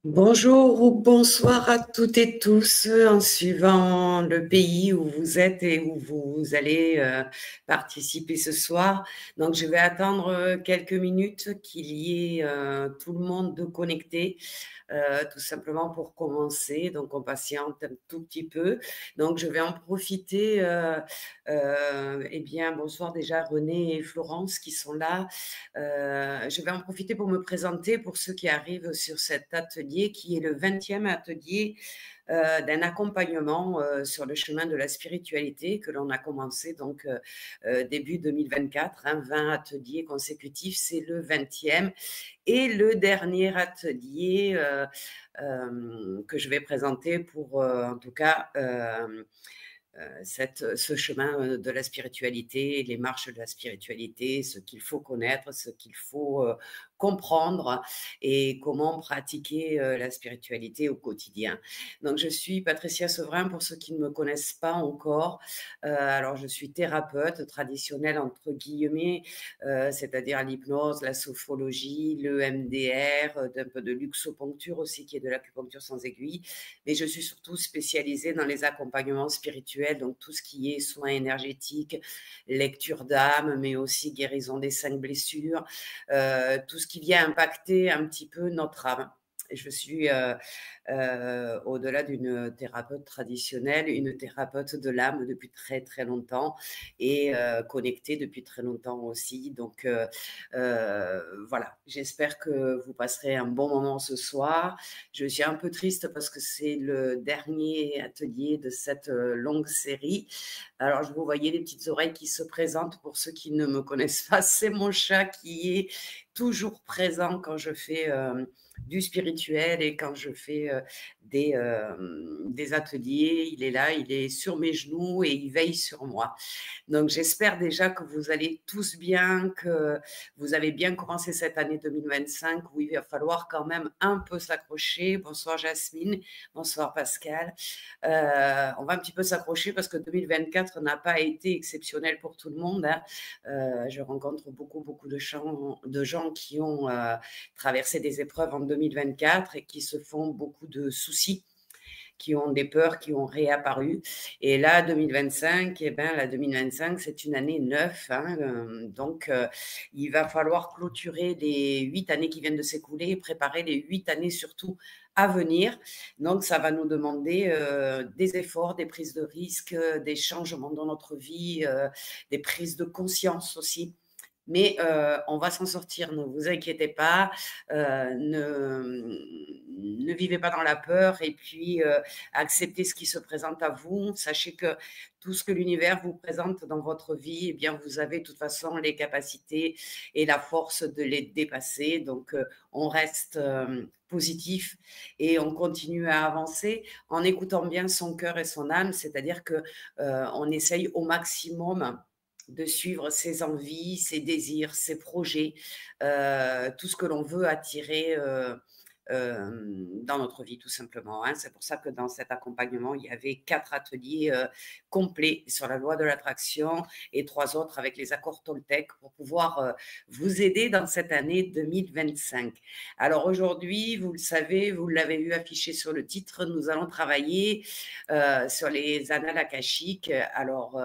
Bonjour ou bonsoir à toutes et tous, en suivant le pays où vous êtes et où vous allez participer ce soir. Donc, je vais attendre quelques minutes qu'il y ait tout le monde de connecté, tout simplement pour commencer. Donc, on patiente un tout petit peu. Donc, je vais en profiter. Eh bien, bonsoir déjà René et Florence qui sont là. Je vais en profiter pour me présenter pour ceux qui arrivent sur cet atelier qui est le 20e atelier d'un accompagnement sur le chemin de la spiritualité que l'on a commencé donc début 2024, hein, 20 ateliers consécutifs, c'est le 20e et le dernier atelier que je vais présenter pour en tout cas ce chemin de la spiritualité, les marches de la spiritualité, ce qu'il faut connaître, ce qu'il faut comprendre et comment pratiquer la spiritualité au quotidien. Donc, je suis Patricia Sevrin, pour ceux qui ne me connaissent pas encore. Alors, je suis thérapeute traditionnelle, entre guillemets, c'est-à-dire l'hypnose, la sophrologie, le MDR, un peu de luxoponcture aussi, qui est de l'acupuncture sans aiguille. Mais je suis surtout spécialisée dans les accompagnements spirituels, donc tout ce qui est soins énergétiques, lecture d'âme, mais aussi guérison des 5 blessures, tout ce qui vient impacter un petit peu notre âme. Je suis, au-delà d'une thérapeute traditionnelle, une thérapeute de l'âme depuis très très longtemps et connectée depuis très longtemps aussi. Donc voilà, j'espère que vous passerez un bon moment ce soir. Je suis un peu triste parce que c'est le dernier atelier de cette longue série. Alors, je vous voyais les petites oreilles qui se présentent. Pour ceux qui ne me connaissent pas, c'est mon chat qui est toujours présent quand je fais du spirituel et quand je fais des ateliers. Il est là, il est sur mes genoux et il veille sur moi. Donc, j'espère déjà que vous allez tous bien, que vous avez bien commencé cette année 2025 où il va falloir quand même un peu s'accrocher. Bonsoir Jasmine, bonsoir Pascal. On va un petit peu s'accrocher parce que 2024 n'a pas été exceptionnel pour tout le monde, hein. Je rencontre beaucoup de gens qui ont traversé des épreuves en 2024 et qui se font beaucoup de soucis, qui ont des peurs qui ont réapparu. Et là, 2025, eh ben, la 2025, c'est une année neuve, hein, donc, il va falloir clôturer les 8 années qui viennent de s'écouler et préparer les 8 années surtout à venir. Donc, ça va nous demander des efforts, des prises de risques, des changements dans notre vie, des prises de conscience aussi. Mais on va s'en sortir, ne vous inquiétez pas, ne vivez pas dans la peur et puis acceptez ce qui se présente à vous. Sachez que tout ce que l'univers vous présente dans votre vie, eh bien, vous avez de toute façon les capacités et la force de les dépasser. Donc, on reste positif et on continue à avancer en écoutant bien son cœur et son âme, c'est-à-dire que on essaye au maximum de suivre ses envies, ses désirs, ses projets, tout ce que l'on veut attirer dans notre vie, tout simplement, hein. C'est pour ça que dans cet accompagnement, il y avait 4 ateliers complets sur la loi de l'attraction et 3 autres avec les accords Toltec pour pouvoir vous aider dans cette année 2025. Alors aujourd'hui, vous le savez, vous l'avez vu affiché sur le titre, nous allons travailler sur les annales akashiques. Alors,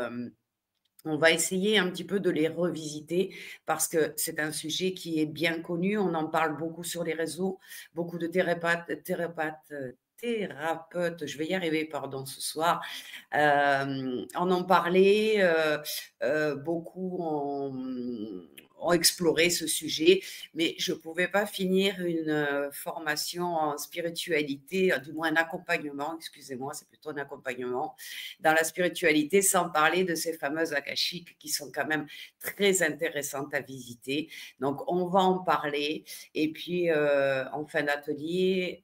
on va essayer un petit peu de les revisiter parce que c'est un sujet qui est bien connu. On en parle beaucoup sur les réseaux. Beaucoup de thérapeutes, je vais y arriver, pardon, ce soir, en ont parlé. Beaucoup ont exploré ce sujet, mais je ne pouvais pas finir une formation en spiritualité, du moins un accompagnement, excusez-moi, c'est plutôt un accompagnement dans la spiritualité, sans parler de ces fameuses akashiques qui sont quand même très intéressantes à visiter. Donc, on va en parler. Et puis, en fin d'atelier,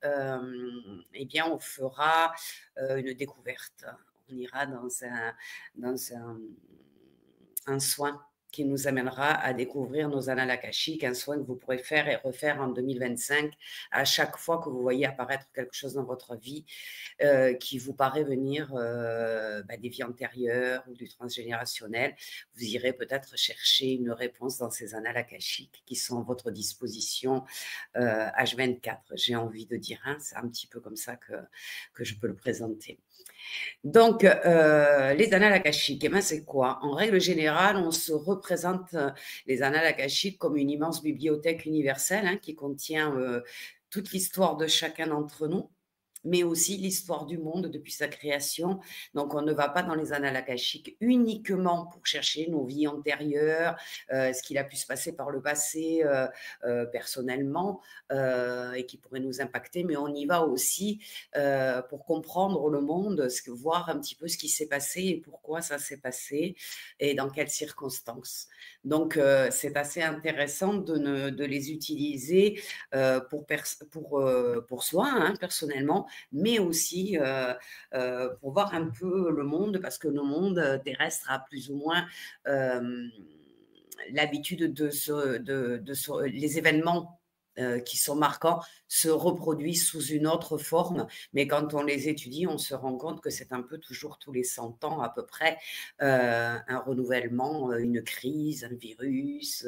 eh bien, on fera une découverte. On ira dans un soin qui nous amènera à découvrir nos annales akashiques, un soin que vous pourrez faire et refaire en 2025 à chaque fois que vous voyez apparaître quelque chose dans votre vie qui vous paraît venir des vies antérieures ou du transgénérationnel. Vous irez peut-être chercher une réponse dans ces annales akashiques qui sont à votre disposition H24. J'ai envie de dire, hein, c'est un petit peu comme ça que je peux le présenter. Donc, les annales akashiques, eh ben, c'est quoi? En règle générale, on se représente les annales akashiques comme une immense bibliothèque universelle hein, qui contient toute l'histoire de chacun d'entre nous, mais aussi l'histoire du monde depuis sa création. Donc, on ne va pas dans les annales akashiques uniquement pour chercher nos vies antérieures, ce qu'il a pu se passer par le passé personnellement et qui pourrait nous impacter, mais on y va aussi pour comprendre le monde, voir un petit peu ce qui s'est passé et pourquoi ça s'est passé et dans quelles circonstances. Donc, c'est assez intéressant de les utiliser pour soi, hein, personnellement, mais aussi pour voir un peu le monde, parce que le monde terrestre a plus ou moins l'habitude les événements qui sont marquants se reproduisent sous une autre forme, mais quand on les étudie, on se rend compte que c'est un peu toujours tous les 100 ans à peu près, un renouvellement, une crise, un virus,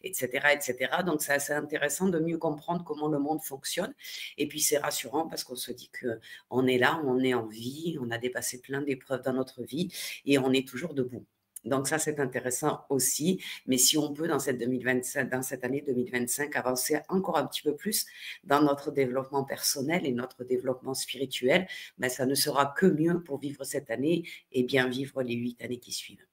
etc., etc. Donc c'est assez intéressant de mieux comprendre comment le monde fonctionne, et puis c'est rassurant parce qu'on se dit qu'on est là, on est en vie, on a dépassé plein d'épreuves dans notre vie, et on est toujours debout. Donc ça, c'est intéressant aussi. Mais si on peut, dans cette année 2025, avancer encore un petit peu plus dans notre développement personnel et notre développement spirituel, ben, ça ne sera que mieux pour vivre cette année et bien vivre les 8 années qui suivent.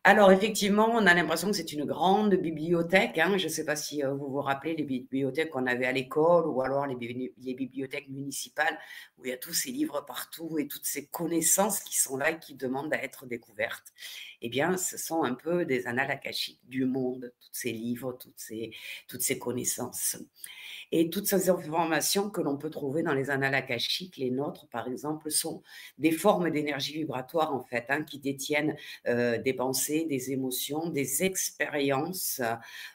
Alors, effectivement, on a l'impression que c'est une grande bibliothèque, hein. Je ne sais pas si vous vous rappelez les bibliothèques qu'on avait à l'école ou alors les bibliothèques municipales où il y a tous ces livres partout et toutes ces connaissances qui sont là et qui demandent à être découvertes. Eh bien, ce sont un peu des annales akashiques du monde, tous ces livres, toutes ces connaissances. Et toutes ces informations que l'on peut trouver dans les annales akashiques, les nôtres par exemple, sont des formes d'énergie vibratoire en fait, hein, qui détiennent des pensées, des émotions, des expériences,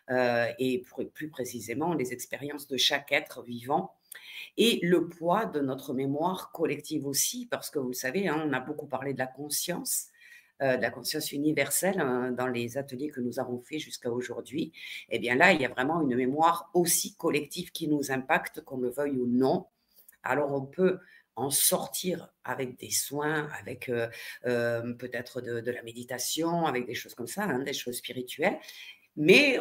et plus précisément les expériences de chaque être vivant. Et le poids de notre mémoire collective aussi, parce que vous le savez, hein, on a beaucoup parlé de la conscience universelle dans les ateliers que nous avons faits jusqu'à aujourd'hui. Eh bien là, il y a vraiment une mémoire aussi collective qui nous impacte, qu'on le veuille ou non. Alors on peut en sortir avec des soins, avec peut-être de la méditation, avec des choses comme ça, hein, des choses spirituelles. Mais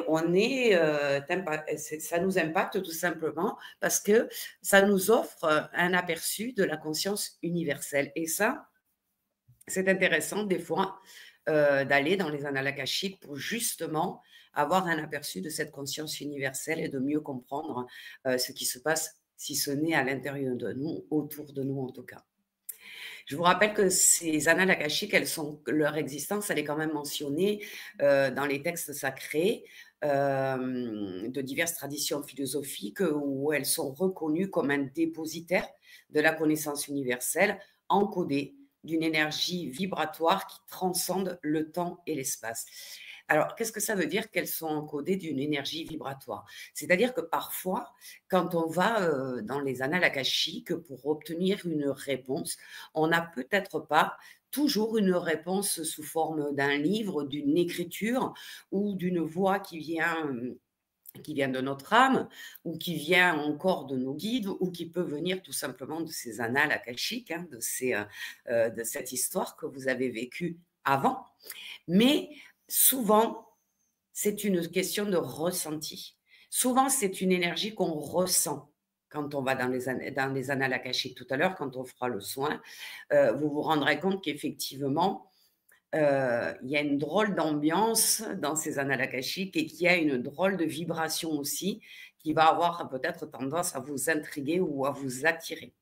ça nous impacte tout simplement parce que ça nous offre un aperçu de la conscience universelle. Et ça, c'est intéressant des fois d'aller dans les annales akashiques pour justement avoir un aperçu de cette conscience universelle et de mieux comprendre ce qui se passe, si ce n'est à l'intérieur de nous, autour de nous en tout cas. Je vous rappelle que ces annales akashiques, leur existence, elle est quand même mentionnée dans les textes sacrés de diverses traditions philosophiques où elles sont reconnues comme un dépositaire de la connaissance universelle encodée d'une énergie vibratoire qui transcende le temps et l'espace. Alors, qu'est-ce que ça veut dire qu'elles sont encodées d'une énergie vibratoire? C'est-à-dire que parfois, quand on va dans les annales akashiques pour obtenir une réponse, on n'a peut-être pas toujours une réponse sous forme d'un livre, d'une écriture ou d'une voix qui vient de notre âme, ou qui vient encore de nos guides, ou qui peut venir tout simplement de ces annales akashiques, hein, de cette histoire que vous avez vécue avant. Mais souvent, c'est une question de ressenti. Souvent, c'est une énergie qu'on ressent quand on va dans les annales akashiques. Tout à l'heure, quand on fera le soin, vous vous rendrez compte qu'effectivement, il y a une drôle d'ambiance dans ces annales akashiques et qu'il y a une drôle de vibration aussi qui va avoir peut-être tendance à vous intriguer ou à vous attirer.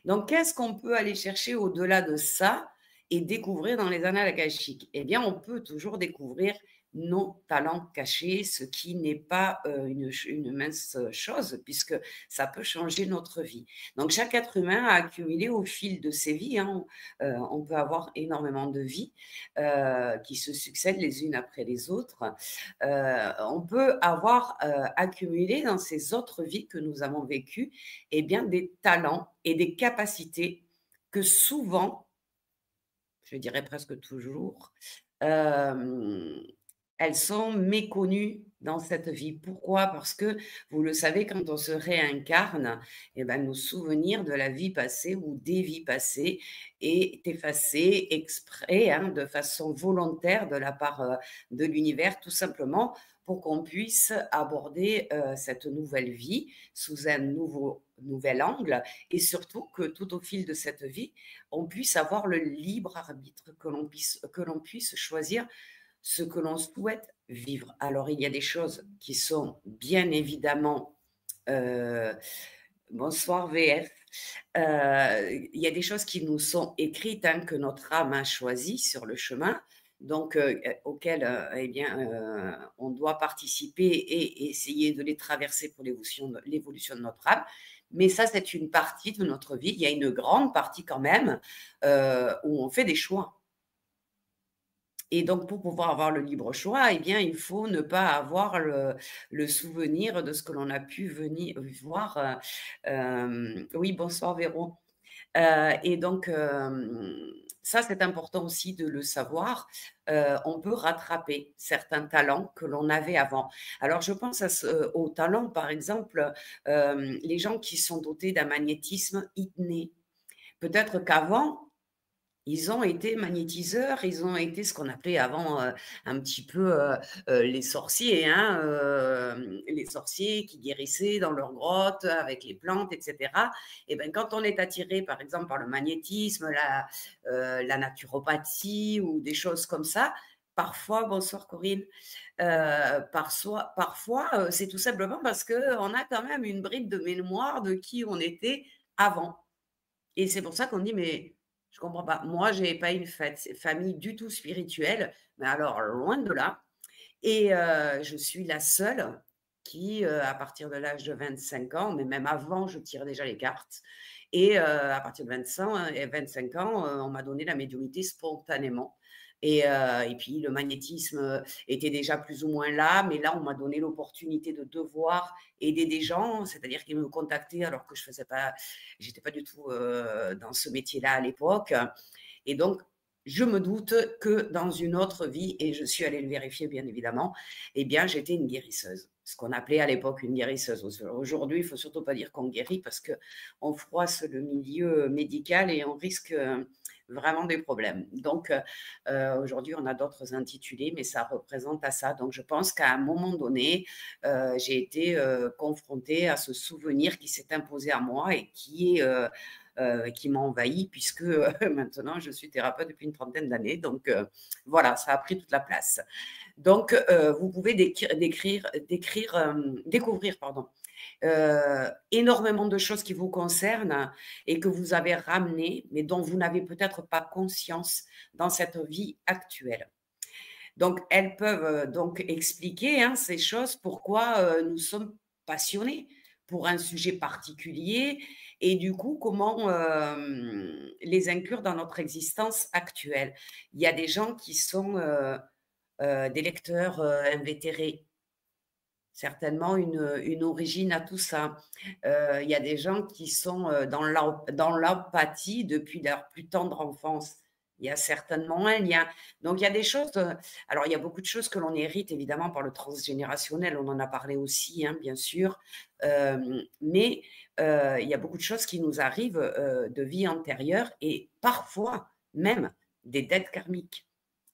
Donc, qu'est-ce qu'on peut aller chercher au-delà de ça et découvrir dans les annales akashiques? Eh bien, on peut toujours découvrir nos talents cachés, ce qui n'est pas une mince chose, puisque ça peut changer notre vie. Donc, chaque être humain a accumulé au fil de ses vies, hein, on peut avoir énormément de vies qui se succèdent les unes après les autres. On peut avoir accumulé dans ces autres vies que nous avons vécues, eh bien, des talents et des capacités que souvent, je dirais presque toujours, hem, elles sont méconnues dans cette vie. Pourquoi? Parce que, vous le savez, quand on se réincarne, eh ben, nos souvenirs de la vie passée ou des vies passées est effacé exprès, hein, de façon volontaire de la part, de l'univers, tout simplement pour qu'on puisse aborder, cette nouvelle vie sous un nouvel angle et surtout que tout au fil de cette vie, on puisse avoir le libre arbitre, que l'on puisse choisir ce que l'on souhaite vivre. Alors, il y a des choses qui sont bien évidemment, heu, bonsoir VF, il y a des choses qui nous sont écrites, hein, que notre âme a choisies sur le chemin, donc auxquelles, eh bien, on doit participer et essayer de les traverser pour l'évolution de notre âme. Mais ça, c'est une partie de notre vie. Il y a une grande partie quand même, où on fait des choix. Et donc pour pouvoir avoir le libre choix, eh bien, il faut ne pas avoir le souvenir de ce que l'on a pu venir voir, oui, bonsoir Véro. Et donc ça, c'est important aussi de le savoir. On peut rattraper certains talents que l'on avait avant. Alors je pense aux talents, par exemple, les gens qui sont dotés d'un magnétisme inné. Peut-être qu'avant, ils ont été magnétiseurs, ils ont été ce qu'on appelait avant, un petit peu, les sorciers, hein, les sorciers qui guérissaient dans leurs grottes avec les plantes et cetera. Et ben, quand on est attiré, par exemple, par le magnétisme, la naturopathie ou des choses comme ça, parfois bonsoir Corinne, parfois, c'est tout simplement parce qu'on a quand même une bribe de mémoire de qui on était avant. Et c'est pour ça qu'on dit: «Mais je comprends pas». Moi, j'ai pas une famille du tout spirituelle, mais alors loin de là et je suis la seule qui, à partir de l'âge de 25 ans, mais même avant, je tire déjà les cartes et à partir de 25 ans, on m'a donné la médiumnité spontanément et puis le magnétisme, était déjà plus ou moins là, mais là, on m'a donné l'opportunité de devoir aider des gens, c'est-à-dire qu'ils me contactaient alors que j'étais pas du tout, dans ce métier-là à l'époque et donc je me doute que dans une autre vie, et je suis allée le vérifier bien évidemment, eh bien j'étais une guérisseuse. Ce qu'on appelait à l'époque une guérisseuse. Aujourd'hui, il faut surtout pas dire qu'on guérit parce qu'on froisse le milieu médical et on risque vraiment des problèmes. Donc aujourd'hui, on a d'autres intitulés, mais ça représente à ça. Donc je pense qu'à un moment donné, j'ai été confrontée à ce souvenir qui s'est imposé à moi et qui m'a envahi puisque maintenant je suis thérapeute depuis une trentaine d'années. Donc voilà, ça a pris toute la place. Donc vous pouvez découvrir pardon, énormément de choses qui vous concernent et que vous avez ramenées, mais dont vous n'avez peut-être pas conscience dans cette vie actuelle. Donc, elles peuvent donc expliquer, hein, ces choses, pourquoi nous sommes passionnés pour un sujet particulier et du coup, comment les inclure dans notre existence actuelle. Il y a des gens qui sont des lecteurs invétérés, certainement une origine à tout ça. Il y a des gens qui sont dans l'empathie depuis leur plus tendre enfance. Il y a certainement un lien. Donc il y a des choses, alors il y a beaucoup de choses que l'on hérite évidemment par le transgénérationnel, on en a parlé aussi, hein, bien sûr. Mais il y a beaucoup de choses qui nous arrivent de vie antérieure et parfois même des dettes karmiques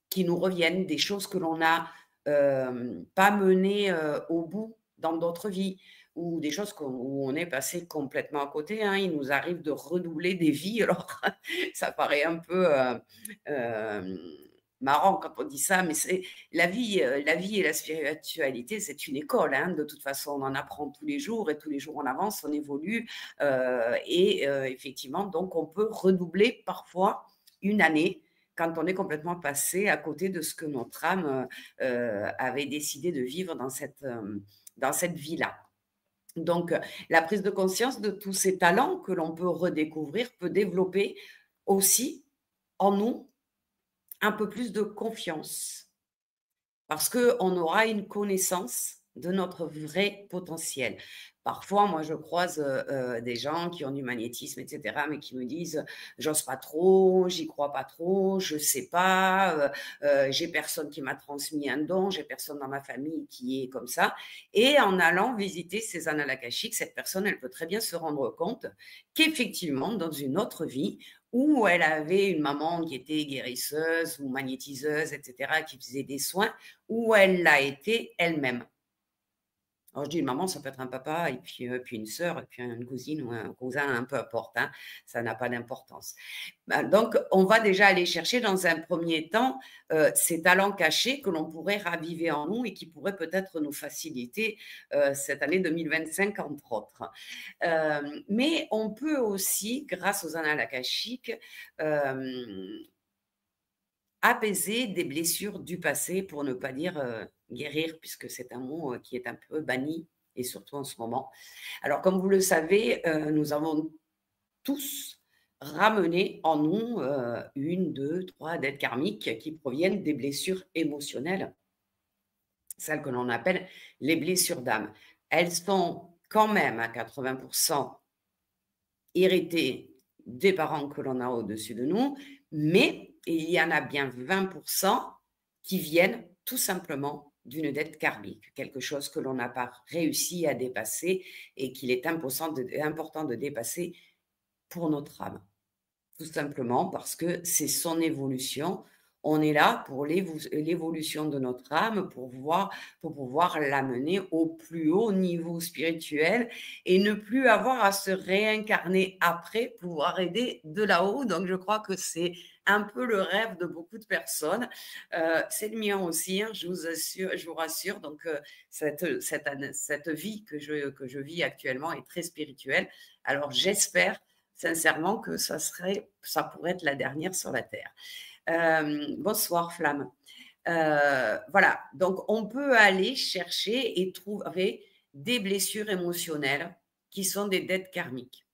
qui nous reviennent, des choses que l'on a pas menées au bout dans d'autres vies ou des choses où on est passé complètement à côté, hein. Il nous arrive de redoubler des vies. Alors ça paraît un peu marrant quand on dit ça, mais c'est la vie et la spiritualité, c'est une école, hein. De toute façon, on en apprend tous les jours et tous les jours on avance, on évolue et effectivement, donc on peut redoubler parfois une année quand on est complètement passé à côté de ce que notre âme avait décidé de vivre dans cette vie-là. Donc, la prise de conscience de tous ces talents que l'on peut redécouvrir peut développer aussi en nous un peu plus de confiance parce qu'on aura une connaissance de notre vrai potentiel. Parfois, moi, je croise des gens qui ont du magnétisme, etc., mais qui me disent, j'ose pas trop, j'y crois pas trop, je sais pas, j'ai personne qui m'a transmis un don, j'ai personne dans ma famille qui est comme ça. Et en allant visiter ces annales akashiques, cette personne, elle peut très bien se rendre compte qu'effectivement, dans une autre vie, où elle avait une maman qui était guérisseuse ou magnétiseuse, etc., qui faisait des soins, où elle l'a été elle-même. Alors je dis une maman, ça peut être un papa, et puis une sœur, et puis une cousine ou un cousin, un peu importe, hein, ça n'a pas d'importance. Donc, on va déjà aller chercher dans un premier temps ces talents cachés que l'on pourrait raviver en nous et qui pourraient peut-être nous faciliter cette année 2025, entre autres. Mais on peut aussi, grâce aux annales akashiques, apaiser des blessures du passé, pour ne pas dire guérir, puisque c'est un mot qui est un peu banni, et surtout en ce moment. Alors, comme vous le savez, nous avons tous ramené en nous une, deux, trois dettes karmiques qui proviennent des blessures émotionnelles, celles que l'on appelle les blessures d'âme. Elles sont quand même à 80% héritées des parents que l'on a au-dessus de nous, mais il y en a bien 20% qui viennent tout simplement d'une dette karmique, quelque chose que l'on n'a pas réussi à dépasser et qu'il est important de dépasser pour notre âme. Tout simplement parce que c'est son évolution. On est là pour l'évolution de notre âme, pour pouvoir l'amener au plus haut niveau spirituel et ne plus avoir à se réincarner après, pouvoir aider de là-haut. Donc, je crois que c'est un peu le rêve de beaucoup de personnes. C'est le mien aussi, hein, je vous rassure. Donc, cette vie que je vis actuellement est très spirituelle. Alors, j'espère sincèrement que ça pourrait être la dernière sur la Terre. Bonsoir Flamme. Voilà, donc on peut aller chercher et trouver des blessures émotionnelles qui sont des dettes karmiques.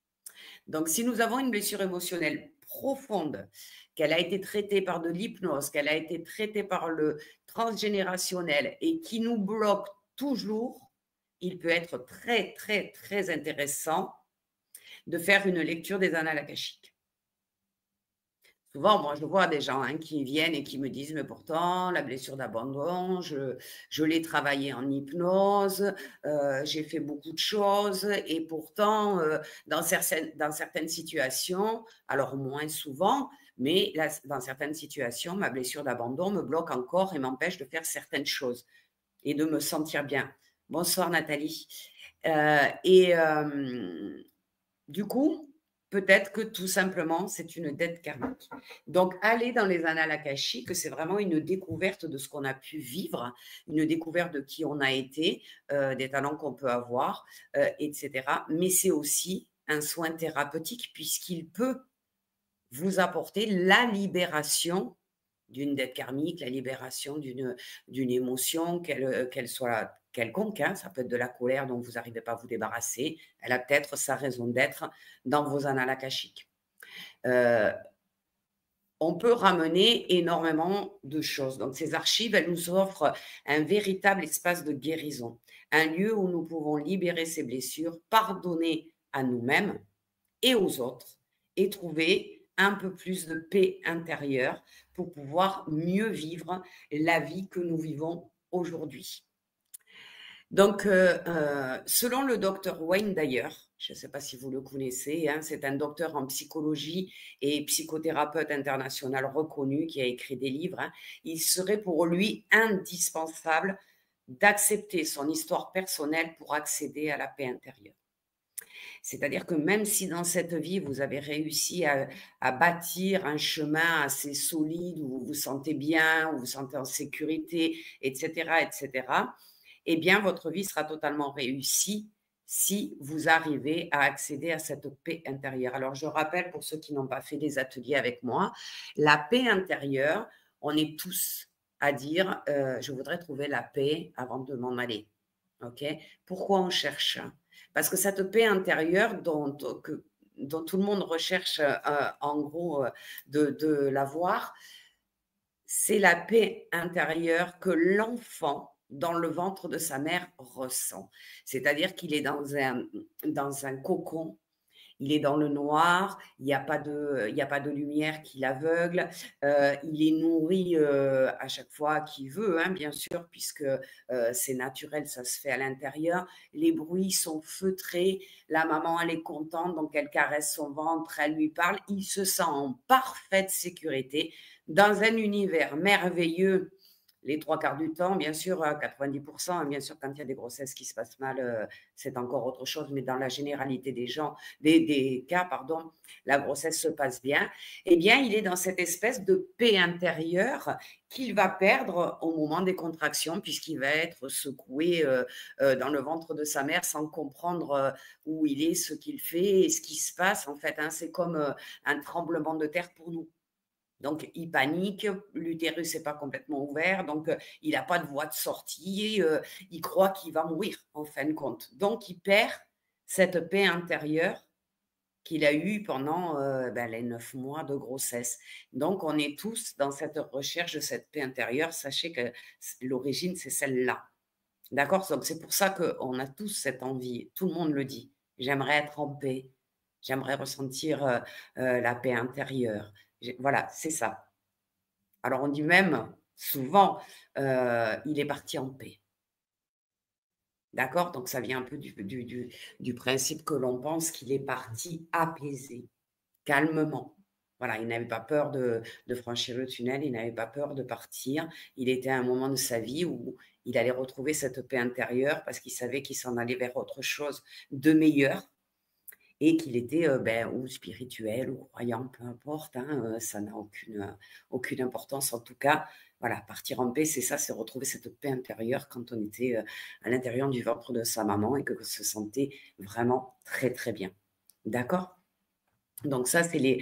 Donc si nous avons une blessure émotionnelle profonde, qu'elle a été traitée par de l'hypnose, qu'elle a été traitée par le transgénérationnel et qui nous bloque toujours, il peut être très, très, très intéressant de faire une lecture des annales akashiques. Souvent, moi, je vois des gens qui viennent et qui me disent, mais pourtant, la blessure d'abandon, je l'ai travaillée en hypnose, j'ai fait beaucoup de choses, et pourtant, dans certaines situations, alors moins souvent, mais là, dans certaines situations, ma blessure d'abandon me bloque encore et m'empêche de faire certaines choses et de me sentir bien. Bonsoir Nathalie. Du coup, peut-être que tout simplement, c'est une dette karmique. Donc, aller dans les annales akashiques, c'est vraiment une découverte de ce qu'on a pu vivre, une découverte de qui on a été, des talents qu'on peut avoir, etc. Mais c'est aussi un soin thérapeutique puisqu'il peut vous apporter la libération d'une dette karmique, la libération d'une émotion, qu'elle soit quelconque, hein. Ça peut être de la colère dont vous n'arrivez pas à vous débarrasser. Elle a peut-être sa raison d'être dans vos annales akashiques. On peut ramener énormément de choses. Donc, ces archives, elles nous offrent un véritable espace de guérison, un lieu où nous pouvons libérer ces blessures, pardonner à nous-mêmes et aux autres et trouver un peu plus de paix intérieure pour pouvoir mieux vivre la vie que nous vivons aujourd'hui. Donc, selon le docteur Wayne d'ailleurs, je ne sais pas si vous le connaissez, hein, c'est un docteur en psychologie et psychothérapeute international reconnu qui a écrit des livres, hein, il serait pour lui indispensable d'accepter son histoire personnelle pour accéder à la paix intérieure. C'est-à-dire que même si dans cette vie, vous avez réussi à bâtir un chemin assez solide, où vous vous sentez bien, où vous vous sentez en sécurité, etc., eh bien, votre vie sera totalement réussie si vous arrivez à accéder à cette paix intérieure. Alors, je rappelle pour ceux qui n'ont pas fait des ateliers avec moi, la paix intérieure, on est tous à dire je voudrais trouver la paix avant de m'en aller. OK? Pourquoi on cherche? Parce que cette paix intérieure dont tout le monde recherche en gros de l'avoir, c'est la paix intérieure que l'enfant, dans le ventre de sa mère, ressent. C'est-à-dire qu'il est dans un cocon, il est dans le noir, il y a pas de lumière qui l'aveugle, il est nourri, à chaque fois qu'il veut, hein, bien sûr, puisque, c'est naturel, ça se fait à l'intérieur. Les bruits sont feutrés, la maman, elle est contente, donc elle caresse son ventre, elle lui parle. Il se sent en parfaite sécurité dans un univers merveilleux les 3 quarts du temps, bien sûr, à 90%, hein, bien sûr, quand il y a des grossesses qui se passent mal, c'est encore autre chose, mais dans la généralité des gens, des cas, pardon, la grossesse se passe bien. Eh bien, il est dans cette espèce de paix intérieure qu'il va perdre au moment des contractions, puisqu'il va être secoué dans le ventre de sa mère sans comprendre où il est, ce qu'il fait et ce qui se passe, en fait, hein. C'est comme un tremblement de terre pour nous. Donc, il panique, l'utérus n'est pas complètement ouvert, donc il n'a pas de voie de sortie, il croit qu'il va mourir en fin de compte. Donc, il perd cette paix intérieure qu'il a eue pendant les 9 mois de grossesse. Donc, on est tous dans cette recherche de cette paix intérieure. Sachez que l'origine, c'est celle-là. D'accord? Donc, c'est pour ça qu'on a tous cette envie. Tout le monde le dit. J'aimerais être en paix. J'aimerais ressentir la paix intérieure. Voilà, c'est ça. Alors, on dit même souvent, il est parti en paix. D'accord? Donc, ça vient un peu du principe que l'on pense qu'il est parti apaisé, calmement. Voilà, il n'avait pas peur de franchir le tunnel, il n'avait pas peur de partir. Il était à un moment de sa vie où il allait retrouver cette paix intérieure parce qu'il savait qu'il s'en allait vers autre chose de meilleur et qu'il était ou spirituel ou croyant, peu importe, hein, ça n'a aucune importance. En tout cas, voilà, partir en paix, c'est ça, c'est retrouver cette paix intérieure quand on était à l'intérieur du ventre de sa maman et que se sentait vraiment très, très bien. D'accord? Donc ça, c'est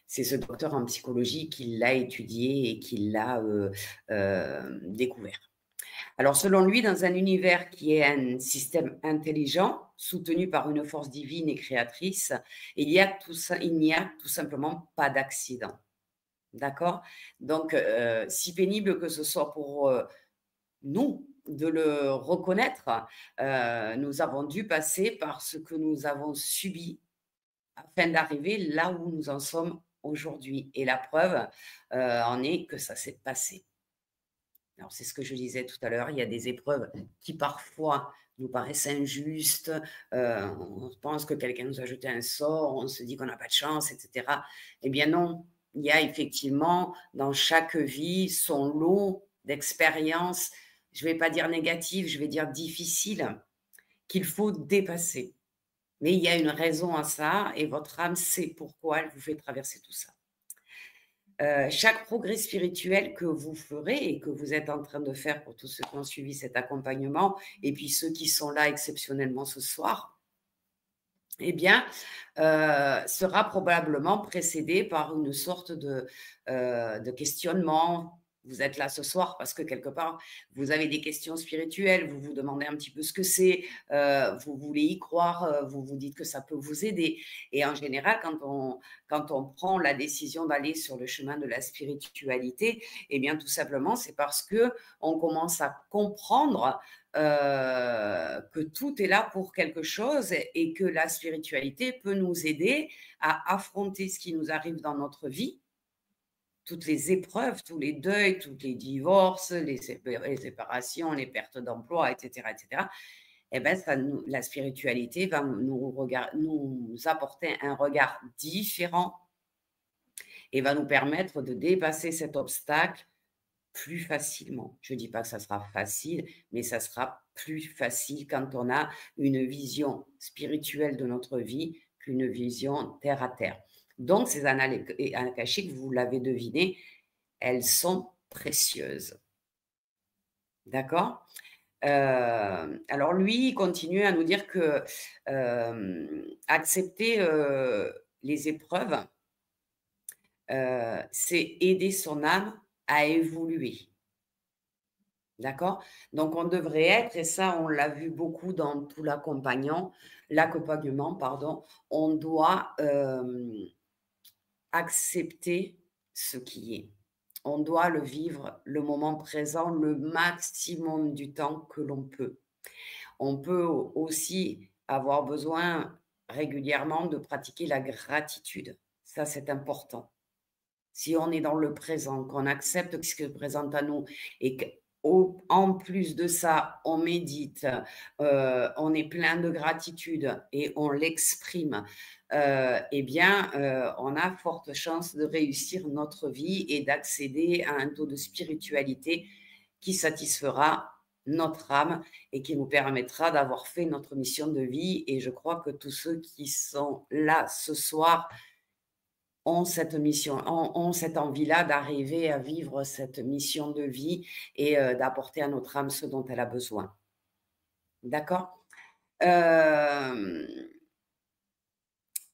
ce docteur en psychologie qui l'a étudié et qui l'a découvert. Alors, selon lui, dans un univers qui est un système intelligent, soutenu par une force divine et créatrice, il n'y a tout simplement pas d'accident. D'accord? Donc, si pénible que ce soit pour nous de le reconnaître, nous avons dû passer par ce que nous avons subi afin d'arriver là où nous en sommes aujourd'hui. Et la preuve en est que ça s'est passé. Alors, c'est ce que je disais tout à l'heure, il y a des épreuves qui parfois nous paraissent injustes, on pense que quelqu'un nous a jeté un sort, on se dit qu'on n'a pas de chance, etc. Eh bien non, il y a effectivement dans chaque vie son lot d'expériences, je ne vais pas dire négatives, je vais dire difficiles, qu'il faut dépasser. Mais il y a une raison à ça et votre âme sait pourquoi elle vous fait traverser tout ça. Chaque progrès spirituel que vous ferez et que vous êtes en train de faire pour tous ceux qui ont suivi cet accompagnement et puis ceux qui sont là exceptionnellement ce soir, eh bien, sera probablement précédé par une sorte de questionnement. Vous êtes là ce soir parce que quelque part, vous avez des questions spirituelles, vous vous demandez un petit peu ce que c'est, vous voulez y croire, vous vous dites que ça peut vous aider. Et en général, quand on prend la décision d'aller sur le chemin de la spiritualité, eh bien, tout simplement, c'est parce que on commence à comprendre que tout est là pour quelque chose et que la spiritualité peut nous aider à affronter ce qui nous arrive dans notre vie, toutes les épreuves, tous les deuils, tous les divorces, les séparations, les pertes d'emploi, etc., etc. Eh ben, la spiritualité va nous apporter un regard différent et va nous permettre de dépasser cet obstacle plus facilement. Je ne dis pas que ça sera facile, mais ça sera plus facile quand on a une vision spirituelle de notre vie qu'une vision terre à terre. Donc, ces annales akashiques, vous l'avez deviné, elles sont précieuses. D'accord? Alors lui, il continue à nous dire que, accepter, les épreuves, c'est aider son âme à évoluer. D'accord? Donc on devrait être, et ça on l'a vu beaucoup dans tout l'accompagnement, pardon, on doit, accepter ce qui est. On doit le vivre, le moment présent, le maximum du temps que l'on peut. On peut aussi avoir besoin régulièrement de pratiquer la gratitude. Ça, c'est important. Si on est dans le présent, qu'on accepte ce qui se présente à nous et qu'en plus de ça, on médite, on est plein de gratitude et on l'exprime, eh bien, on a forte chance de réussir notre vie et d'accéder à un taux de spiritualité qui satisfera notre âme et qui nous permettra d'avoir fait notre mission de vie. Et je crois que tous ceux qui sont là ce soir ont cette mission, ont cette envie-là d'arriver à vivre cette mission de vie et d'apporter à notre âme ce dont elle a besoin. D'accord?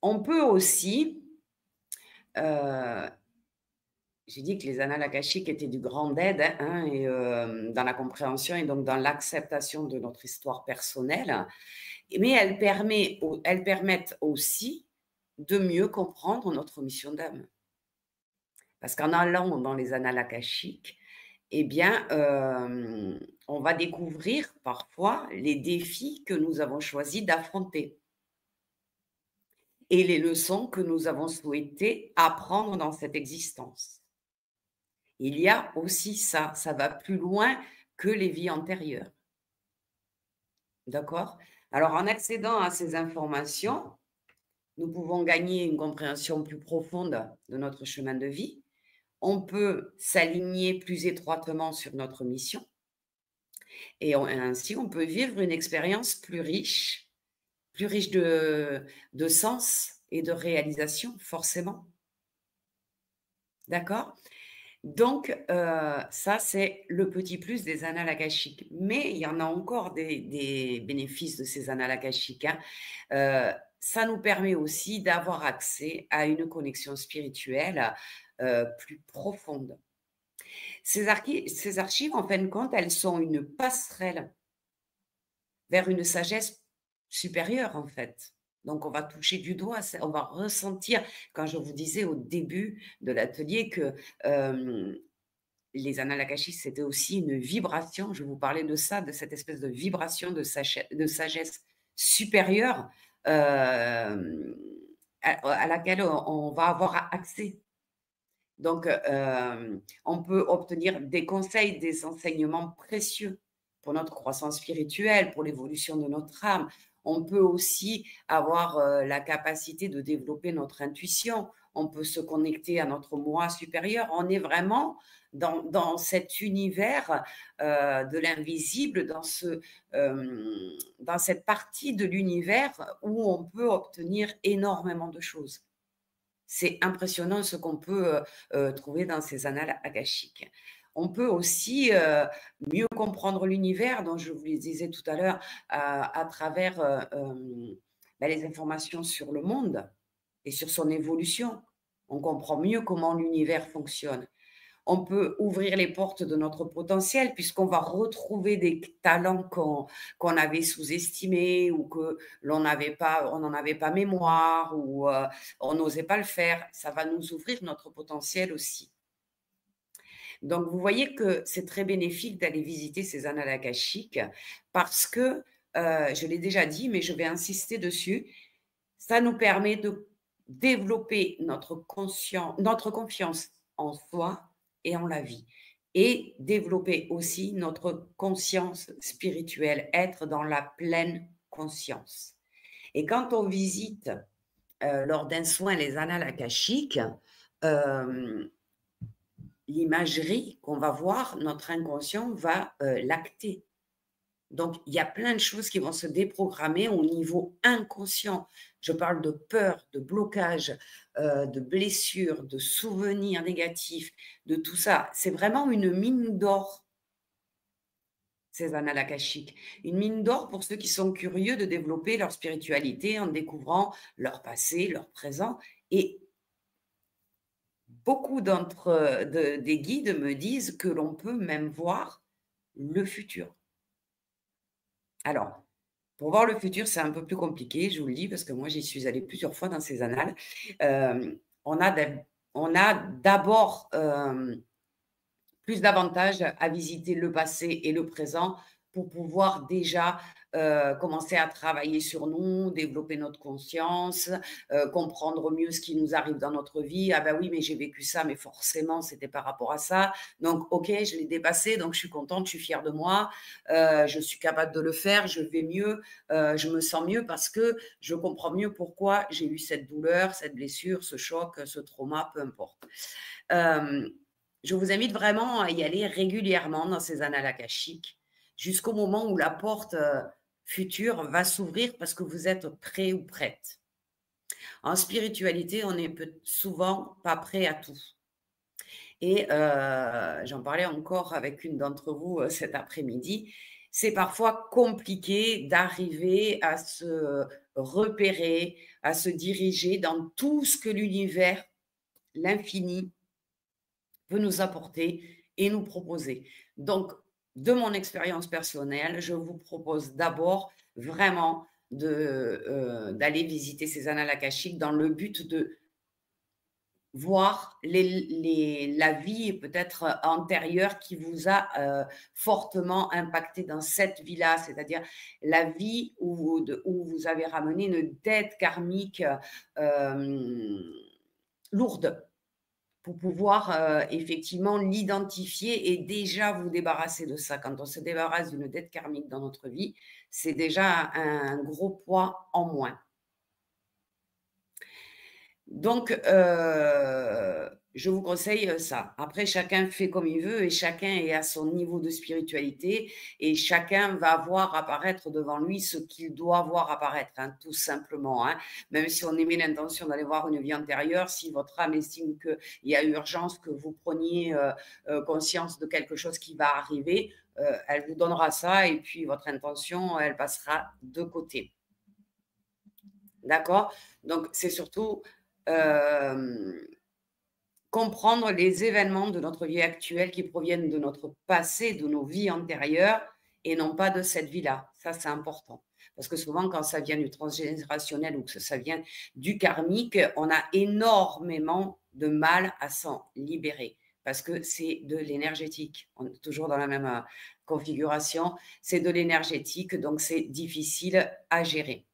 On peut aussi, j'ai dit que les annales akashiques étaient du grand aide, hein, et dans la compréhension et donc dans l'acceptation de notre histoire personnelle, mais elles permettent aussi de mieux comprendre notre mission d'âme. Parce qu'en allant dans les annales akashiques, eh bien, on va découvrir parfois les défis que nous avons choisi d'affronter et les leçons que nous avons souhaité apprendre dans cette existence. Il y a aussi ça, ça va plus loin que les vies antérieures. D'accord? Alors, en accédant à ces informations, nous pouvons gagner une compréhension plus profonde de notre chemin de vie. On peut s'aligner plus étroitement sur notre mission et ainsi on peut vivre une expérience plus riche de sens et de réalisation, forcément. D'accord? Donc, ça, c'est le petit plus des annales akashiques. Mais il y en a encore des bénéfices de ces annales akashiques, hein. Ça nous permet aussi d'avoir accès à une connexion spirituelle plus profonde. Ces archives, en fin de compte, elles sont une passerelle vers une sagesse supérieure, en fait. Donc, on va toucher du doigt, on va ressentir, quand je vous disais au début de l'atelier que les annales akashiques, c'était aussi une vibration. Je vous parlais de ça, de cette espèce de vibration de sagesse supérieure à laquelle on va avoir accès. Donc, on peut obtenir des conseils, des enseignements précieux pour notre croissance spirituelle, pour l'évolution de notre âme. On peut aussi avoir la capacité de développer notre intuition. On peut se connecter à notre moi supérieur. On est vraiment dans cet univers de l'invisible, dans cette partie de l'univers où on peut obtenir énormément de choses. C'est impressionnant ce qu'on peut trouver dans ces annales akashiques. On peut aussi mieux comprendre l'univers, dont je vous le disais tout à l'heure, à travers les informations sur le monde et sur son évolution. On comprend mieux comment l'univers fonctionne. On peut ouvrir les portes de notre potentiel puisqu'on va retrouver des talents qu'on avait sous-estimés ou que on n'en avait pas mémoire ou on n'osait pas le faire. Ça va nous ouvrir notre potentiel aussi. Donc, vous voyez que c'est très bénéfique d'aller visiter ces annales akashiques parce que, je l'ai déjà dit, mais je vais insister dessus, ça nous permet de développer notre confiance en soi et en la vie et développer aussi notre conscience spirituelle, être dans la pleine conscience. Et quand on visite lors d'un soin les annales akashiques, l'imagerie qu'on va voir, notre inconscient va l'acter. Donc, il y a plein de choses qui vont se déprogrammer au niveau inconscient. Je parle de peur, de blocage, de blessures, de souvenirs négatifs, de tout ça. C'est vraiment une mine d'or. ces annales akashiques. Une mine d'or pour ceux qui sont curieux de développer leur spiritualité en découvrant leur passé, leur présent. Et beaucoup des guides me disent que l'on peut même voir le futur. Alors, pour voir le futur, c'est un peu plus compliqué, je vous le dis, parce que moi, j'y suis allée plusieurs fois dans ces annales. On a d'abord plus d'avantages à visiter le passé et le présent pour pouvoir déjà commencer à travailler sur nous, développer notre conscience, comprendre mieux ce qui nous arrive dans notre vie. Ah ben oui, mais j'ai vécu ça, mais forcément, c'était par rapport à ça. Donc, ok, je l'ai dépassé, donc je suis contente, je suis fière de moi, je suis capable de le faire, je vais mieux, je me sens mieux parce que je comprends mieux pourquoi j'ai eu cette douleur, cette blessure, ce choc, ce trauma, peu importe. Je vous invite vraiment à y aller régulièrement dans ces annales akashiques jusqu'au moment où la porte future va s'ouvrir parce que vous êtes prêt ou prête. En spiritualité, on n'est souvent pas prêt à tout. Et j'en parlais encore avec une d'entre vous cet après-midi. C'est parfois compliqué d'arriver à se repérer, à se diriger dans tout ce que l'univers, l'infini, peut nous apporter et nous proposer. Donc, de mon expérience personnelle, je vous propose d'abord vraiment d'aller visiter ces annales akashiques dans le but de voir la vie peut-être antérieure qui vous a fortement impacté dans cette vie-là, c'est-à-dire la vie où vous avez ramené une dette karmique lourde, pour pouvoir effectivement l'identifier et déjà vous débarrasser de ça. Quand on se débarrasse d'une dette karmique dans notre vie, c'est déjà un gros poids en moins. Donc, je vous conseille ça. Après, chacun fait comme il veut et chacun est à son niveau de spiritualité et chacun va voir apparaître devant lui ce qu'il doit voir apparaître, hein, tout simplement. Hein. Même si on émet l'intention d'aller voir une vie antérieure, si votre âme estime qu'il y a urgence que vous preniez conscience de quelque chose qui va arriver, elle vous donnera ça et puis votre intention, elle passera de côté. D'accord? Donc, c'est surtout comprendre les événements de notre vie actuelle qui proviennent de notre passé, de nos vies antérieures et non pas de cette vie-là. Ça, c'est important. Parce que souvent, quand ça vient du transgénérationnel ou que ça vient du karmique, on a énormément de mal à s'en libérer parce que c'est de l'énergétique. On est toujours dans la même configuration. C'est de l'énergétique, donc c'est difficile à gérer.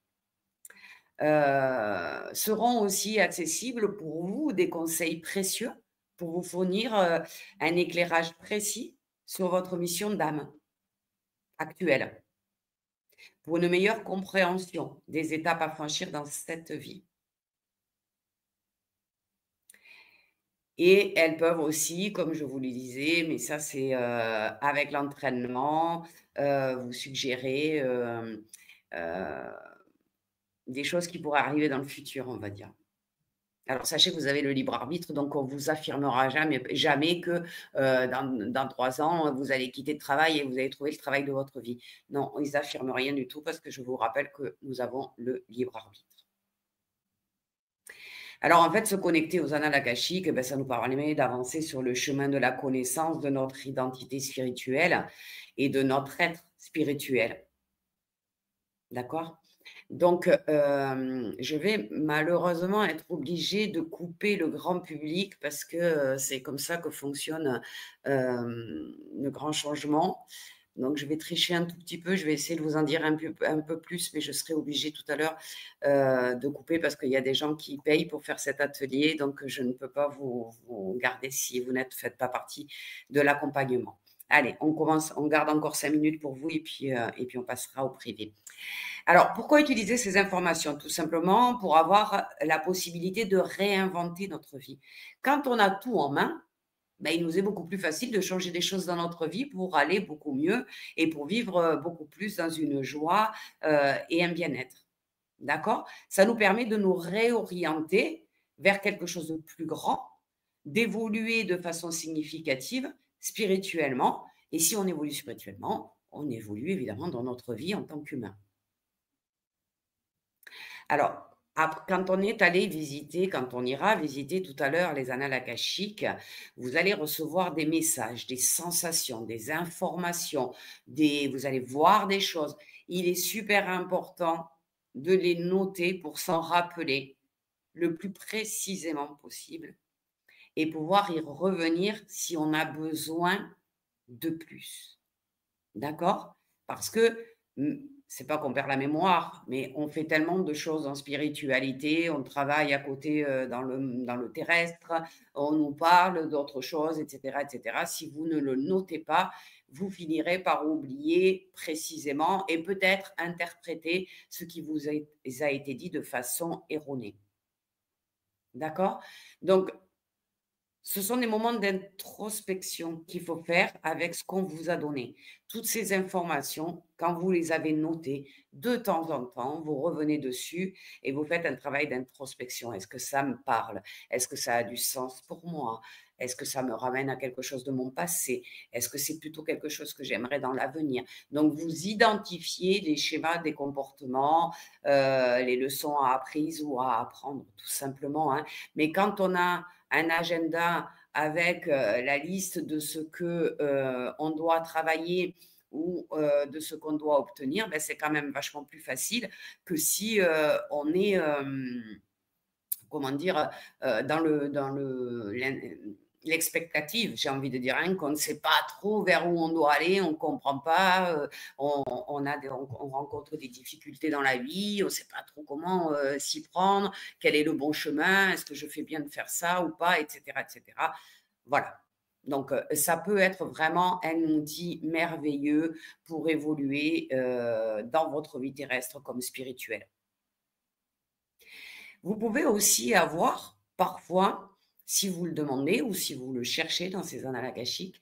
Seront aussi accessibles pour vous des conseils précieux pour vous fournir un éclairage précis sur votre mission d'âme actuelle, pour une meilleure compréhension des étapes à franchir dans cette vie. Et elles peuvent aussi, comme je vous le disais, mais ça c'est avec l'entraînement, vous suggérer des choses qui pourraient arriver dans le futur, on va dire. Alors sachez que vous avez le libre arbitre, donc on vous affirmera jamais que dans 3 ans, vous allez quitter le travail et vous allez trouver le travail de votre vie. Non, ils n'affirment rien du tout parce que je vous rappelle que nous avons le libre arbitre. Alors en fait, se connecter aux annales akashiques, ben, ça nous permet d'avancer sur le chemin de la connaissance de notre identité spirituelle et de notre être spirituel. D'accord? Donc, je vais malheureusement être obligée de couper le grand public parce que c'est comme ça que fonctionne le grand changement. Donc, je vais tricher un tout petit peu. Je vais essayer de vous en dire un peu plus, mais je serai obligée tout à l'heure de couper parce qu'il y a des gens qui payent pour faire cet atelier. Donc, je ne peux pas vous garder si vous faites pas partie de l'accompagnement. Allez, on commence, on garde encore 5 minutes pour vous et puis on passera au privé. Alors, pourquoi utiliser ces informations? Tout simplement pour avoir la possibilité de réinventer notre vie. Quand on a tout en main, ben, il nous est beaucoup plus facile de changer des choses dans notre vie pour aller beaucoup mieux et pour vivre beaucoup plus dans une joie et un bien-être. D'accord? Ça nous permet de nous réorienter vers quelque chose de plus grand, d'évoluer de façon significative spirituellement. Et si on évolue spirituellement, on évolue évidemment dans notre vie en tant qu'humain. Alors, quand on est allé visiter, quand on ira visiter tout à l'heure les annales akashiques, vous allez recevoir des messages, des sensations, des informations, vous allez voir des choses. Il est super important de les noter pour s'en rappeler le plus précisément possible et pouvoir y revenir si on a besoin de plus. D'accord? Parce que, c'est pas qu'on perd la mémoire, mais on fait tellement de choses en spiritualité, on travaille à côté, dans le terrestre, on nous parle d'autres choses et cetera et cetera. Si vous ne le notez pas, vous finirez par oublier précisément et peut-être interpréter ce qui vous a été dit de façon erronée. D'accord? Donc ce sont des moments d'introspection qu'il faut faire avec ce qu'on vous a donné. Toutes ces informations, quand vous les avez notées, de temps en temps, vous revenez dessus et vous faites un travail d'introspection. Est-ce que ça me parle? Est-ce que ça a du sens pour moi? Est-ce que ça me ramène à quelque chose de mon passé? Est-ce que c'est plutôt quelque chose que j'aimerais dans l'avenir? Donc, vous identifiez les schémas des comportements, les leçons à apprises ou à apprendre, tout simplement, hein. Mais quand on a un agenda avec la liste de ce que on doit travailler ou de ce qu'on doit obtenir, ben, c'est quand même vachement plus facile que si on est, comment dire, l'expectative, j'ai envie de dire, hein, qu'on ne sait pas trop vers où on doit aller, on ne comprend pas, on rencontre des difficultés dans la vie, on ne sait pas trop comment s'y prendre, quel est le bon chemin, est-ce que je fais bien de faire ça ou pas, etc. etc. Voilà. Donc, ça peut être vraiment un outil merveilleux pour évoluer dans votre vie terrestre comme spirituelle. Vous pouvez aussi avoir, parfois, si vous le demandez ou si vous le cherchez dans ces annales akashiques,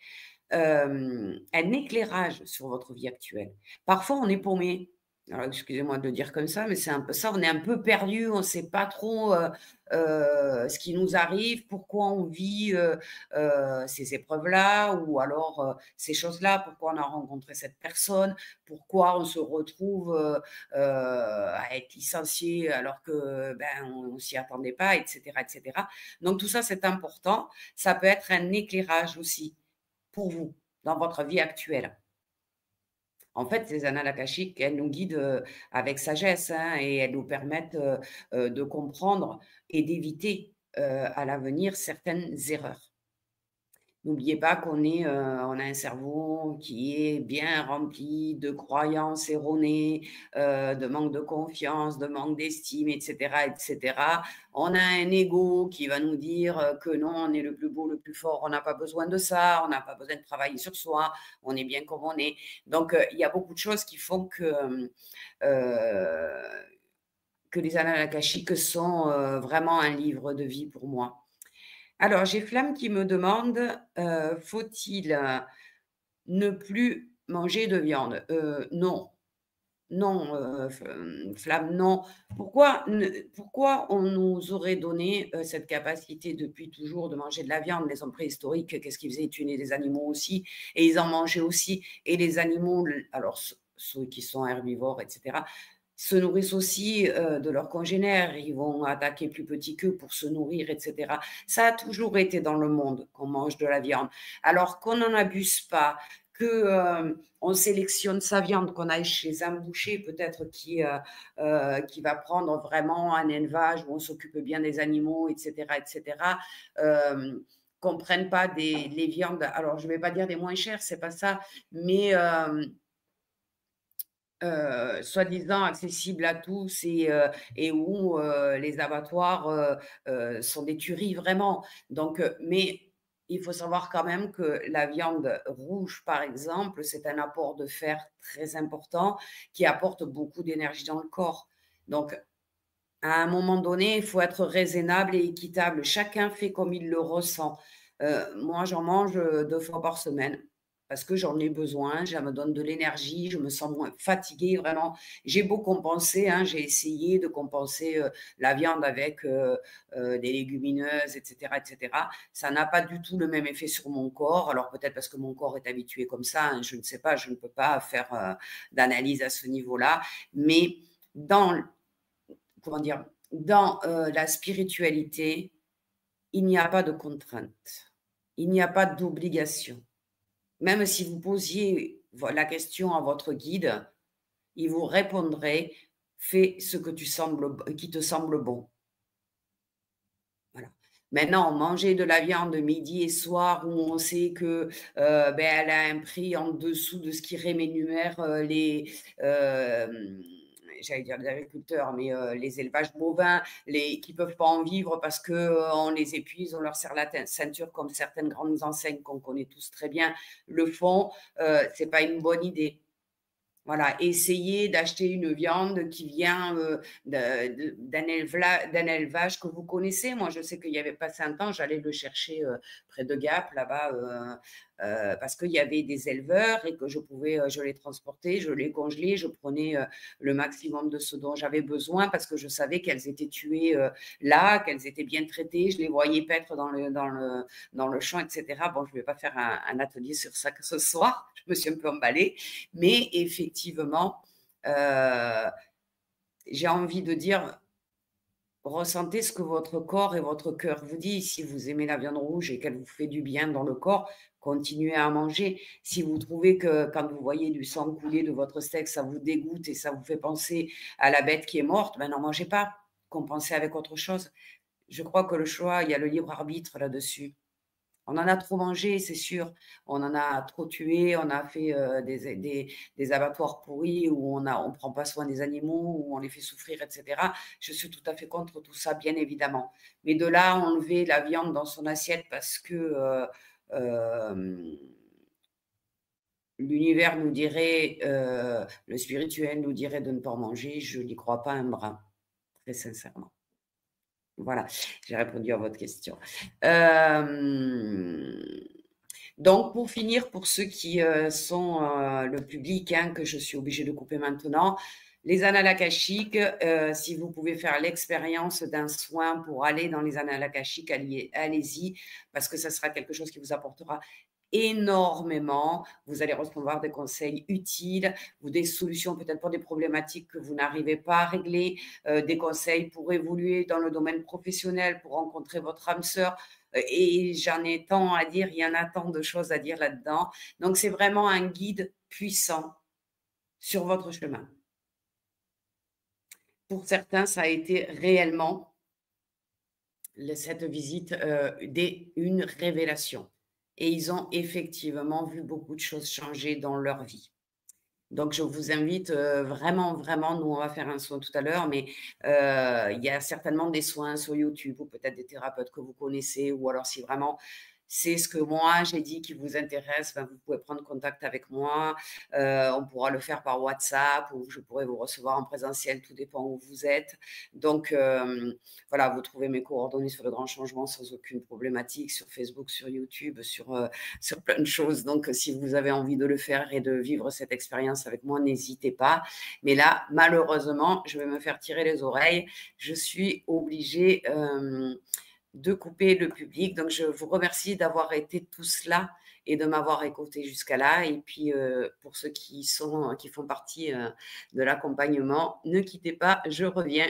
un éclairage sur votre vie actuelle. Parfois, on est paumé. Alors, excusez-moi de le dire comme ça, mais c'est un peu ça. On est un peu perdu, on ne sait pas trop ce qui nous arrive, pourquoi on vit ces épreuves-là, ou alors ces choses-là, pourquoi on a rencontré cette personne, pourquoi on se retrouve à être licencié alors que ben, on s'y attendait pas, etc., etc. Donc tout ça, c'est important. Ça peut être un éclairage aussi pour vous, dans votre vie actuelle. En fait, ces annales akashiques, elles nous guident, avec sagesse, hein, et elles nous permettent, de comprendre et d'éviter, à l'avenir certaines erreurs. N'oubliez pas on a un cerveau qui est bien rempli de croyances erronées, de manque de confiance, de manque d'estime et cetera et cetera. On a un ego qui va nous dire, que non, on est le plus beau, le plus fort, on n'a pas besoin de ça, on n'a pas besoin de travailler sur soi, on est bien comme on est. Donc, il y a beaucoup de choses qui font que les annales akashiques sont, vraiment un livre de vie pour moi. Alors, j'ai Flamme qui me demande, faut-il, ne plus manger de viande? Non, non, Flamme, non. Pourquoi on nous aurait donné, cette capacité depuis toujours de manger de la viande? Les hommes préhistoriques, qu'est-ce qu'ils faisaient? Ils tuaient des animaux aussi et ils en mangeaient aussi, et les animaux, alors ceux qui sont herbivores et cetera, se nourrissent aussi, de leurs congénères. Ils vont attaquer plus petits qu'eux pour se nourrir et cetera. Ça a toujours été dans le monde qu'on mange de la viande. Alors qu'on n'en abuse pas, on sélectionne sa viande, qu'on aille chez un boucher peut-être qui va prendre vraiment un élevage où on s'occupe bien des animaux et cetera et cetera, qu'on prenne pas les viandes, alors je vais pas dire des moins chères, c'est pas ça, mais soi-disant accessibles à tous et où les abattoirs sont des tueries vraiment. Donc, mais il faut savoir quand même que la viande rouge, par exemple, c'est un apport de fer très important qui apporte beaucoup d'énergie dans le corps. Donc, à un moment donné, il faut être raisonnable et équitable. Chacun fait comme il le ressent. Moi, j'en mange 2 fois par semaine parce que j'en ai besoin, ça me donne de l'énergie, je me sens moins fatiguée, vraiment. J'ai beau compenser, hein, j'ai essayé de compenser la viande avec des légumineuses, etc., etc. Ça n'a pas du tout le même effet sur mon corps. Alors peut-être parce que mon corps est habitué comme ça, hein, je ne sais pas, je ne peux pas faire d'analyse à ce niveau-là. Mais dans, comment dire, dans la spiritualité, il n'y a pas de contrainte, il n'y a pas d'obligation. Même si vous posiez la question à votre guide, il vous répondrait: «Fais ce que qui te semble bon». Voilà. Maintenant, manger de la viande midi et soir où on sait que, elle a un prix en dessous de ce qui rémunère, j'allais dire les agriculteurs, mais les élevages bovins, qui peuvent pas en vivre parce que, on les épuise, on leur serre la ceinture comme certaines grandes enseignes qu'on connaît tous très bien le font, c'est pas une bonne idée. Voilà, essayer d'acheter une viande qui vient, d'un élevage que vous connaissez. Moi, je sais qu'il y avait passé un temps, j'allais le chercher, près de Gap, là-bas, parce qu'il y avait des éleveurs et que je les transportais, je les congelais, je prenais, le maximum de ce dont j'avais besoin parce que je savais qu'elles étaient tuées, là, qu'elles étaient bien traitées. Je les voyais paître dans le champ, et cetera. Bon, je ne vais pas faire un atelier sur ça ce soir, je me suis un peu emballée. Mais effectivement, j'ai envie de dire, ressentez ce que votre corps et votre cœur vous dit. Si vous aimez la viande rouge et qu'elle vous fait du bien dans le corps, continuez à manger. Si vous trouvez que quand vous voyez du sang couler de votre steak, ça vous dégoûte et ça vous fait penser à la bête qui est morte, ben n'en mangez pas. Compensez avec autre chose. Je crois que le choix, il y a le libre arbitre là-dessus. On en a trop mangé, c'est sûr. On en a trop tué, on a fait, des abattoirs pourris où on prend pas soin des animaux, où on les fait souffrir, et cetera. Je suis tout à fait contre tout ça, bien évidemment. Mais de là à enlever la viande dans son assiette parce que, hem, l'univers nous dirait, le spirituel nous dirait de ne pas en manger, je n'y crois pas un brin, très sincèrement. Voilà, j'ai répondu à votre question. Hem, donc pour finir, pour ceux qui, sont, le public, hein, que je suis obligée de couper maintenant, les annales akashiques, si vous pouvez faire l'expérience d'un soin pour aller dans les annales akashiques, allez-y, parce que ça sera quelque chose qui vous apportera énormément. Vous allez recevoir des conseils utiles ou des solutions peut-être pour des problématiques que vous n'arrivez pas à régler, des conseils pour évoluer dans le domaine professionnel, pour rencontrer votre âme sœur. Et j'en ai tant à dire, il y en a tant de choses à dire là-dedans. Donc, c'est vraiment un guide puissant sur votre chemin. Pour certains, ça a été réellement, cette visite, une révélation. Et ils ont effectivement vu beaucoup de choses changer dans leur vie. Donc, je vous invite, vraiment, vraiment, nous, on va faire un soin tout à l'heure, mais il y a certainement des soins sur YouTube ou peut-être des thérapeutes que vous connaissez ou alors si vraiment c'est ce que moi j'ai dit qui vous intéresse, ben, vous pouvez prendre contact avec moi. On pourra le faire par WhatsApp ou je pourrai vous recevoir en présentiel, tout dépend où vous êtes. Donc, voilà, vous trouvez mes coordonnées sur Le Grand Changement sans aucune problématique, sur Facebook, sur YouTube, sur plein de choses. Donc, si vous avez envie de le faire et de vivre cette expérience avec moi, n'hésitez pas. Mais là, malheureusement, je vais me faire tirer les oreilles. Je suis obligée de couper le public. Donc, je vous remercie d'avoir été tous là et de m'avoir écouté jusqu'à là. Et puis, pour ceux qui font partie de l'accompagnement, ne quittez pas, je reviens.